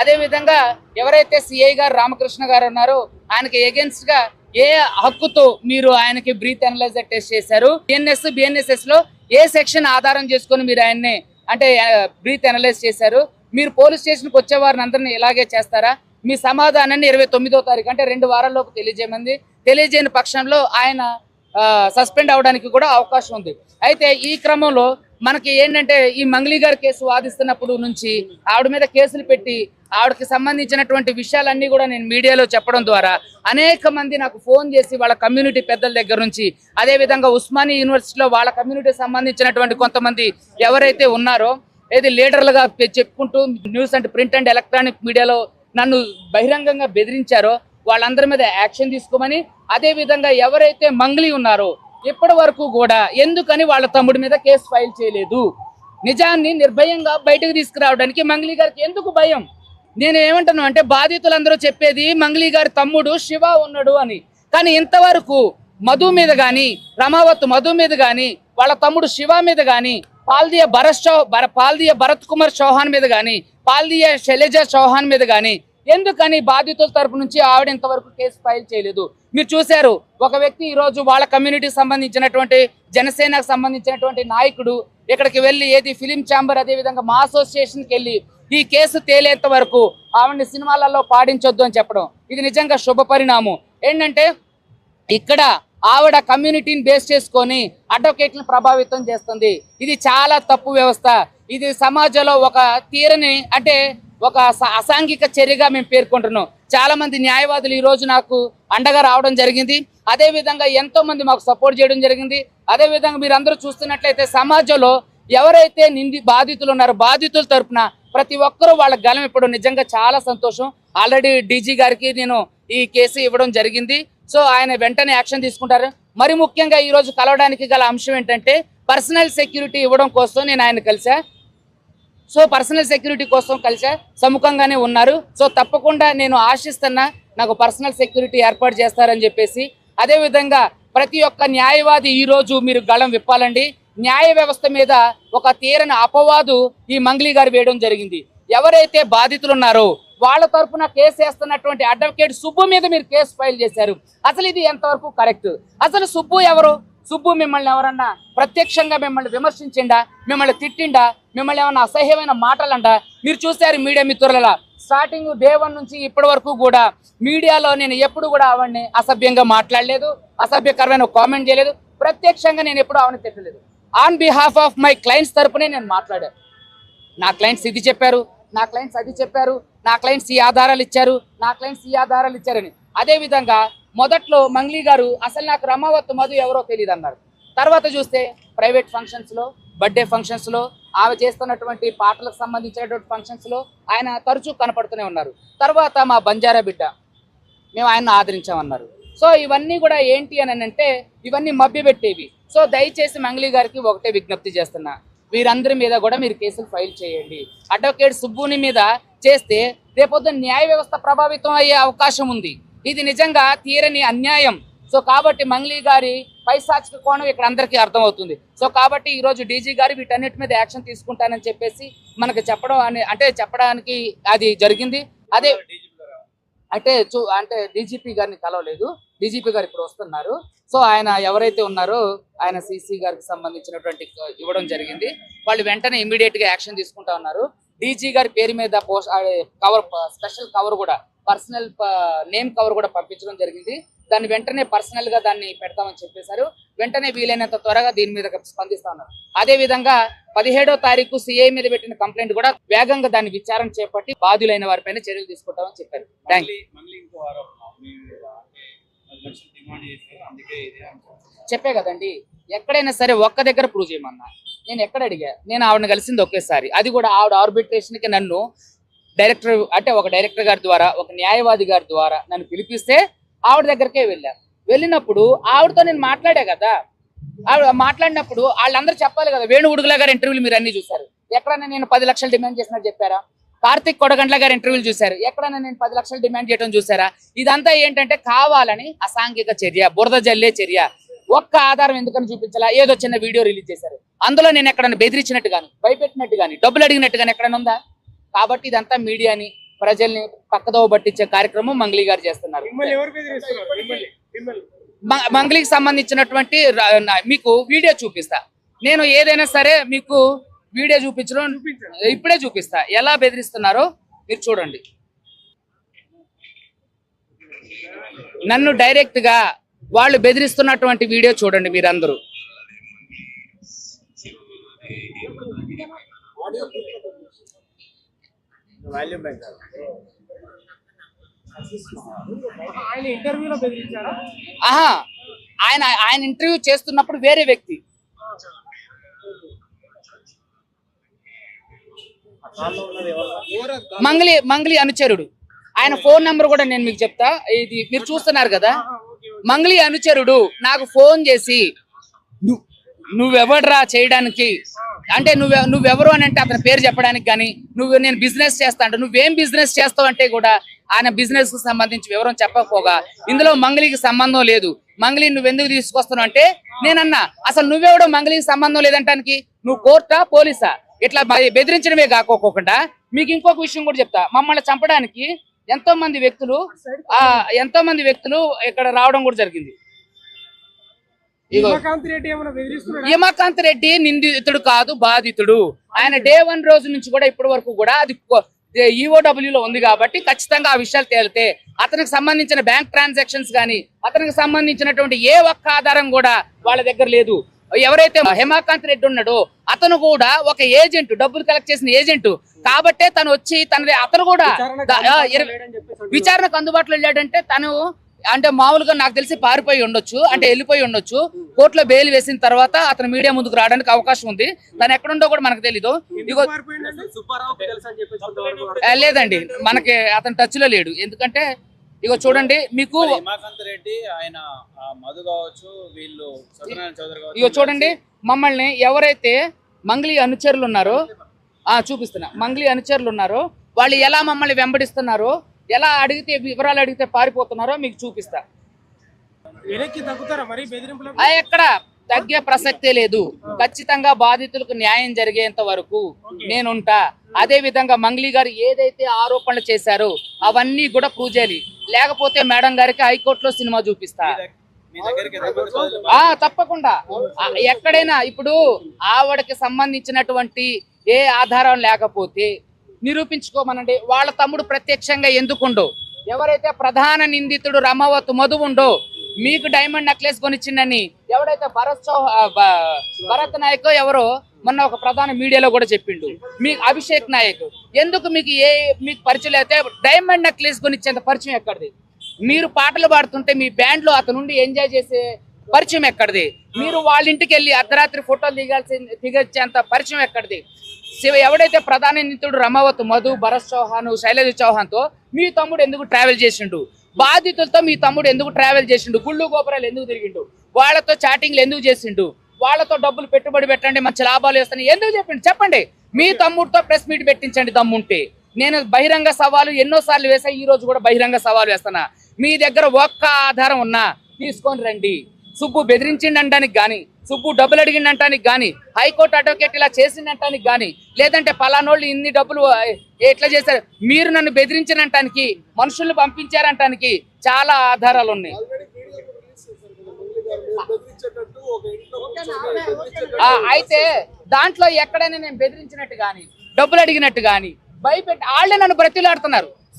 అదే విధంగా ఎవరైతే సిఐ గారు రామకృష్ణ గారు ఉన్నారో ఆయనకి ఎగెన్స్ట్ గా ఏ హక్కుతో మీరు ఆయనకి బ్రీత్ అనలైజర్ టెస్ట్ చేశారు, బిఎన్ఎస్ఎస్ లో ఏ సెక్షన్ ఆధారం చేసుకొని మీరు ఆయన్ని అంటే బ్రీత్ అనలైజ్ చేశారు, మీరు పోలీస్ స్టేషన్కి వచ్చే వారిని అందరినీ ఇలాగే చేస్తారా, మీ సమాధానాన్ని 29వ తారీఖు అంటే 2 వారాల్లోపు తెలియజేయమంది. తెలియజేయని పక్షంలో ఆయన సస్పెండ్ అవడానికి కూడా అవకాశం ఉంది. అయితే ఈ క్రమంలో మనకి ఏంటంటే ఈ మంగ్లీ గారి కేసు వాదిస్తున్నప్పుడు నుంచి ఆవిడ మీద కేసులు పెట్టి ఆవిడకి సంబంధించినటువంటి విషయాలన్నీ కూడా నేను మీడియాలో చెప్పడం ద్వారా అనేక మంది నాకు ఫోన్ చేసి వాళ్ళ కమ్యూనిటీ పెద్దల దగ్గర నుంచి అదేవిధంగా ఉస్మానియా యూనివర్సిటీలో వాళ్ళ కమ్యూనిటీకి సంబంధించినటువంటి కొంతమంది ఎవరైతే ఉన్నారో ఏది లీడర్లుగా చెప్పుకుంటూ news and print and electronic మీడియాలో నన్ను బహిరంగంగా బెదిరించారో వాళ్ళందరి మీద యాక్షన్ తీసుకోమని, అదే విధంగా ఎవరైతే మంగ్లీ ఉన్నారో ఇప్పటి వరకు కూడా ఎందుకని వాళ్ళ తమ్ముడి మీద కేసు ఫైల్ చేయలేదు, నిజాన్ని నిర్భయంగా బయటకు తీసుకురావడానికి మంగ్లీ గారికి ఎందుకు భయం? నేను ఏమంటాను అంటే బాధితులందరూ చెప్పేది మంగ్లీ గారి తమ్ముడు శివ ఉన్నాడు అని, కానీ ఇంతవరకు మధు మీద కానీ రమావత్ మధు మీద కానీ వాళ్ళ తమ్ముడు శివ మీద కానీ పాల్దియ భరత్ కుమార్ చౌహాన్ మీద కానీ పాల్దియ శైలజ చౌహాన్ మీద కానీ ఎందుకని బాధితుల తరపు నుంచి ఆవిడ ఇంతవరకు కేసు ఫైల్ చేయలేదు? మీరు చూశారు, ఒక వ్యక్తి ఈరోజు వాళ్ళ కమ్యూనిటీకి సంబంధించినటువంటి జనసేనకు సంబంధించినటువంటి నాయకుడు ఇక్కడికి వెళ్ళి ఏది ఫిలిం ఛాంబర్ అదేవిధంగా మా అసోసియేషన్కి వెళ్ళి ఈ కేసు తేలేంత వరకు ఆవిడని సినిమాలలో పాడించొద్దు అని చెప్పడం ఇది నిజంగా శుభ పరిణామం. ఏంటంటే ఇక్కడ ఆవిడ కమ్యూనిటీని బేస్ చేసుకొని అడ్వకేట్లను ప్రభావితం చేస్తుంది. ఇది చాలా తప్పు వ్యవస్థ. ఇది సమాజంలో ఒక తీరని అంటే ఒక అసాంఘిక చర్యగా మేము పేర్కొంటున్నాం. చాలా మంది న్యాయవాదులు ఈ రోజు నాకు అండగా రావడం జరిగింది. అదే విధంగా ఎంతో మంది మాకు సపోర్ట్ చేయడం జరిగింది. అదే విధంగా మీరు అందరూ చూస్తున్నట్లయితే సమాజంలో ఎవరైతే బాధితులు ఉన్నారో బాధితుల తరపున ప్రతి ఒక్కరూ వాళ్ళ గలం ఇప్పుడు నిజంగా చాలా సంతోషం. ఆల్రెడీ డీజీ గారికి నేను ఈ కేసు ఇవ్వడం జరిగింది. సో ఆయన వెంటనే యాక్షన్ తీసుకుంటారు. మరి ముఖ్యంగా ఈ రోజు కలవడానికి గల అంశం ఏంటంటే పర్సనల్ సెక్యూరిటీ ఇవ్వడం కోసం నేను ఆయన కలిసా. సో పర్సనల్ సెక్యూరిటీ కోసం కలిసా, సముఖంగానే ఉన్నారు. సో తప్పకుండా నేను ఆశిస్తున్నా నాకు పర్సనల్ సెక్యూరిటీ ఏర్పాటు చేస్తారని చెప్పేసి. అదేవిధంగా ప్రతి ఒక్క న్యాయవాది ఈ రోజు మీరు గళం విప్పాలండి. న్యాయ వ్యవస్థ మీద ఒక తీరని అపవాదు ఈ మంగ్లీ గారు వేయడం జరిగింది. ఎవరైతే బాధితులు ఉన్నారో వాళ్ళ తరఫున కేసు వేస్తున్నటువంటి అడ్వకేట్ సుబ్బు మీద మీరు కేసు ఫైల్ చేశారు. అసలు ఇది ఎంతవరకు కరెక్ట్? అసలు సుబ్బు ఎవరు? సుబ్బు మిమ్మల్ని ఎవరన్నా ప్రత్యక్షంగా మిమ్మల్ని విమర్శించిండా, మిమ్మల్ని తిట్టిండా, మిమ్మల్ని ఏమన్నా అసహ్యమైన మాటలంటా? మీరు చూశారు మీడియా మిత్రుల స్టార్టింగ్ డే 1 నుంచి ఇప్పటి వరకు కూడా మీడియాలో నేను ఎప్పుడు కూడా ఆవిడని అసభ్యంగా మాట్లాడలేదు, అసభ్యకరమైన కామెంట్ చేయలేదు. ప్రత్యక్షంగా నేను ఎప్పుడు ఆవిడని తిట్టలేదు. On behalf of my clients తరపునే నేను మాట్లాడాను. నా క్లయింట్స్ ఇది చెప్పారు, నా క్లయింట్స్ అది చెప్పారు, నా క్లయింట్స్ ఈ ఆధారాలు ఇచ్చారు, నా క్లయింట్స్ ఈ ఆధారాలు ఇచ్చారని. అదేవిధంగా మొదట్లో మంగ్లీ గారు అసలు నాకు రమావత్ మధు ఎవరో తెలియదు అన్నారు. తర్వాత చూస్తే ప్రైవేట్ ఫంక్షన్స్లో, బర్త్డే ఫంక్షన్స్లో, ఆమె చేస్తున్నటువంటి పాటలకు సంబంధించినటువంటి ఫంక్షన్స్లో ఆయన తరచూ కనపడుతూనే ఉన్నారు. తర్వాత మా బంజారా బిడ్డ మేము ఆయన్ని ఆదరించామన్నారు. సో ఇవన్నీ కూడా ఏంటి అని అంటే ఇవన్నీ మభ్యపెట్టేవి. సో దయచేసి మంగ్లీ గారికి ఒకటే విజ్ఞప్తి చేస్తున్నా, వీరందరి మీద కూడా మీరు కేసులు ఫైల్ చేయండి. అడ్వకేట్ సుబ్బుని మీద చేస్తే రేపొద్దున న్యాయ వ్యవస్థ ప్రభావితం అయ్యే అవకాశం ఉంది. ఇది నిజంగా తీరని అన్యాయం. సో కాబట్టి మంగ్లీ గారి పైశాచిక కోణం ఇక్కడ అందరికీ అర్థమవుతుంది. సో కాబట్టి ఈరోజు డీజీ గారు వీటన్నిటి మీద యాక్షన్ తీసుకుంటానని చెప్పేసి మనకు చెప్పడానికి అది జరిగింది. అదే అంటే డీజీపీ గారిని కలవలేదు, డీజీపీ గారు ఇప్పుడు వస్తున్నారు. సో ఆయన ఎవరైతే ఉన్నారో ఆయన సిసి గారికి సంబంధించినటువంటి ఇవ్వడం జరిగింది. వాళ్ళు వెంటనే ఇమీడియట్ గా యాక్షన్ తీసుకుంటా ఉన్నారు. డీజీ గారి పేరు మీద కవర్ స్పెషల్ కవర్ కూడా పర్సనల్ నేమ్ కవర్ కూడా పంపించడం జరిగింది. దాన్ని వెంటనే పర్సనల్ గా దాన్ని పెడతామని చెప్పేశారు. వెంటనే వీలైనంత త్వరగా దీని మీద స్పందిస్తా ఉన్నారు. అదే విధంగా 17వ తారీఖు సిఐ మీద పెట్టిన కంప్లైంట్ కూడా వేగంగా దాన్ని విచారణ చేపట్టి బాధ్యులైన వారిపైన చర్యలు తీసుకుంటామని చెప్పారు. చెప్పే కదండి, ఎక్కడైనా సరే ఒక్క దగ్గర ప్రూవ్ చేయమన్నా. నేను ఎక్కడ అడిగా, నేను ఆవిడని కలిసింది ఒకేసారి. అది కూడా ఆవిడ ఆర్బిట్రేషన్ కి నన్ను ఒక డైరెక్టర్ గారి ద్వారా, ఒక న్యాయవాది గారి ద్వారా నన్ను పిలిపిస్తే ఆవిడ దగ్గరకే వెళ్ళాను. వెళ్ళినప్పుడు ఆవిడతో నేను మాట్లాడా కదా. ఆవిడ మాట్లాడినప్పుడు వాళ్ళందరూ చెప్పాలి కదా. వేణు ఉడుగుల గారి ఇంటర్వ్యూలు మీరు అన్ని చూసారు. ఎక్కడైనా నేను 10 లక్షలు డిమాండ్ చేసినట్టు చెప్పారా? కార్తిక్ కొడగండ్ల గారి ఇంటర్వ్యూలు చూశారు. ఎక్కడైనా నేను 10 లక్షలు డిమాండ్ చేయడం చూసారా? ఇదంతా ఏంటంటే కావాలని అసాంఘిక చర్య, బురద జల్లే చర్య. ఒక్క ఆధారం ఎందుకని చూపించాలా? ఏదో చిన్న వీడియో రిలీజ్ చేశారు. అందులో నేను ఎక్కడైనా బెదిరించినట్టు కానీ, భయపెట్టినట్టు కానీ, డబ్బులు అడిగినట్టు కానీ ఎక్కడైనా ఉందా? కాబట్టి ఇదంతా మీడియాని ప్రజల్ని పక్కదోవ పట్టించే కార్యక్రమం మంగ్లీ గారు చేస్తున్నారు. మంగ్లీకి సంబంధించినటువంటి మీకు వీడియో చూపిస్తా. నేను ఏదైనా సరే మీకు వీడియో చూపించడం ఇప్పుడే చూపిస్తా. ఎలా బెదిరిస్తున్నారో మీరు చూడండి. నన్ను డైరెక్ట్ గా వాళ్ళు బెదిరిస్తున్నటువంటి వీడియో చూడండి మీరందరూ. ఆహా, ఆయన ఇంటర్వ్యూ చేస్తున్నప్పుడు వేరే వ్యక్తి మంగ్లీ అనుచరుడు. ఆయన ఫోన్ నెంబర్ కూడా నేను మీకు చెప్తా. ఇది మీరు చూస్తున్నారు కదా, మంగ్లీ అనుచరుడు నాకు ఫోన్ చేసి నువ్వెవడ్రా చేయడానికి అంటే నువ్వెవరు అని అంటే అతని పేరు చెప్పడానికి కానీ నేను బిజినెస్ చేస్తా అంటే నువ్వేం బిజినెస్ చేస్తావు అంటే కూడా ఆయన బిజినెస్ కు సంబంధించి వివరం చెప్పకపోగా ఇందులో మంగ్లీకి సంబంధం లేదు, మంగ్లీ నువ్వెందుకు తీసుకొస్తున్నావు అంటే నేనన్నా అసలు నువ్వెవడో మంగ్లీకి సంబంధం లేదంటానికి నువ్వు కోర్టా పోలీసా? ఇట్లా బెదిరించడమే కాకోకుండా మీకు ఇంకొక విషయం కూడా చెప్తా. మమ్మల్ని చంపడానికి ఎంతో మంది వ్యక్తులు ఇక్కడ రావడం కూడా జరిగింది. హిమకాంత్ రెడ్డి నిందితుడు కాదు, బాధితుడు. ఆయన డే 1 రోజు నుంచి కూడా ఇప్పటి వరకు కూడా అది ఈఓడబ్ల్యూ లో ఉంది కాబట్టి ఖచ్చితంగా ఆ విషయాలు తేలితే అతనికి సంబంధించిన బ్యాంక్ ట్రాన్సాక్షన్స్ కానీ అతనికి సంబంధించినటువంటి ఏ ఒక్క ఆధారం కూడా వాళ్ళ దగ్గర లేదు. ఎవరైతే హిమకాంత్ రెడ్డి ఉన్నాడో అతను కూడా ఒక ఏజెంట్, డబ్బులు కలెక్ట్ చేసిన ఏజెంట్ కాబట్టే తను వచ్చి అతను కూడా విచారణకు అందుబాటులో వెళ్ళాడంటే తను అంటే మామూలుగా నాకు తెలిసి పారిపోయి ఉండొచ్చు, అంటే వెళ్ళిపోయి ఉండొచ్చు. కోర్టులో బెయిల్ వేసిన తర్వాత అతను మీడియా ముందుకు రావడానికి అవకాశం ఉంది. తను ఎక్కడుండో కూడా మనకు తెలీదు. ఇగో లేదండి, మనకి అతను టచ్ లో లేడు. ఎందుకంటే ఇగో చూడండి మీకు ఇగో చూడండి మమ్మల్ని ఎవరైతే మంగ్లీ అనుచరులు ఉన్నారో చూపిస్తున్నా, మంగ్లీ అనుచరులు ఉన్నారో వాళ్ళు ఎలా మమ్మల్ని వెంబడిస్తున్నారో, ఎలా అడిగితే వివరాలు అడిగితే పారిపోతున్నారో మీకు చూపిస్తా. ఎక్కడ తగ్గే ప్రసక్తే లేదు. ఖచ్చితంగా బాధితులకు న్యాయం జరిగేంత వరకు నేనుంటా. అదే విధంగా మంగ్లీ గారు ఏదైతే ఆరోపణలు చేశారో అవన్నీ కూడా ప్రూవ్ చేయాలి. లేకపోతే మేడం గారికి హైకోర్టులో సినిమా చూపిస్తా. తప్పకుండా ఎక్కడైనా ఇప్పుడు ఆవిడకి సంబంధించినటువంటి ఏ ఆధారం లేకపోతే నిరూపించుకోమనండి. వాళ్ళ తమ్ముడు ప్రత్యక్షంగా ఎందుకుండో, ఎవరైతే ప్రధాన నిందితుడు రమావత్ మధు ఉండో మీకు డైమండ్ నెక్లెస్ కొనిచ్చిందని ఎవడైతే భరత్ నాయక్ ఎవరో మొన్న ఒక ప్రధాన మీడియాలో కూడా చెప్పిండు. మీ అభిషేక్ నాయక్ ఎందుకు మీకు పరిచయం అయితే డైమండ్ నెక్లెస్ కొనిచ్చేంత పరిచయం ఎక్కడిది? మీరు పాటలు పాడుతుంటే మీ బ్యాండ్ లో అతనుండి ఎంజాయ్ చేసే పరిచయం ఎక్కడిది? మీరు వాళ్ళ ఇంటికి వెళ్ళి అర్ధరాత్రి ఫోటోలు దిగొచ్చేంత పరిచయం ఎక్కడిది? ఎవడైతే ప్రధాన నిందితుడు రమావత్ మధు, భరత్ చౌహాన్, శైలజ చౌహాన్ తో మీ తమ్ముడు ఎందుకు ట్రావెల్ చేసిండు? బాధితులతో మీ తమ్ముడు ఎందుకు ట్రావెల్ చేసిండు? గుళ్ళు గోపురాలు ఎందుకు తిరిగిండు? వాళ్ళతో చాటింగ్లు ఎందుకు చేసిండు? వాళ్ళతో డబ్బులు పెట్టుబడి పెట్టండి, మంచి లాభాలు వేస్తాను ఎందుకు చెప్పిండు? చెప్పండి. మీ తమ్ముడితో ప్రెస్ మీట్ పెట్టించండి దమ్ముంటే. నేను బహిరంగ సవాలు ఎన్నోసార్లు వేసా, ఈ రోజు కూడా బహిరంగ సవాలు వేస్తానా. మీ దగ్గర ఒక్క ఆధారం ఉన్నా తీసుకొని రండి. సుబ్బు బెదిరించిండటానికి గాని, సుబ్బు డబ్బులు అడిగిండటానికి గాని, హైకోర్టు అడ్వకేట్ ఇలా చేసిండటానికి గాని, లేదంటే పలానోళ్ళు ఇన్ని డబ్బులు ఎట్లా చేశారు, మీరు నన్ను బెదిరించినటానికి, మనుషుల్ని పంపించారంటానికి చాలా ఆధారాలు ఉన్నాయి. అయితే దాంట్లో ఎక్కడైనా నేను బెదిరించినట్టు గాని, డబ్బులు అడిగినట్టు గాని భయపెట్టి వాళ్ళే నన్ను బ్రతిలాడుతున్నారు.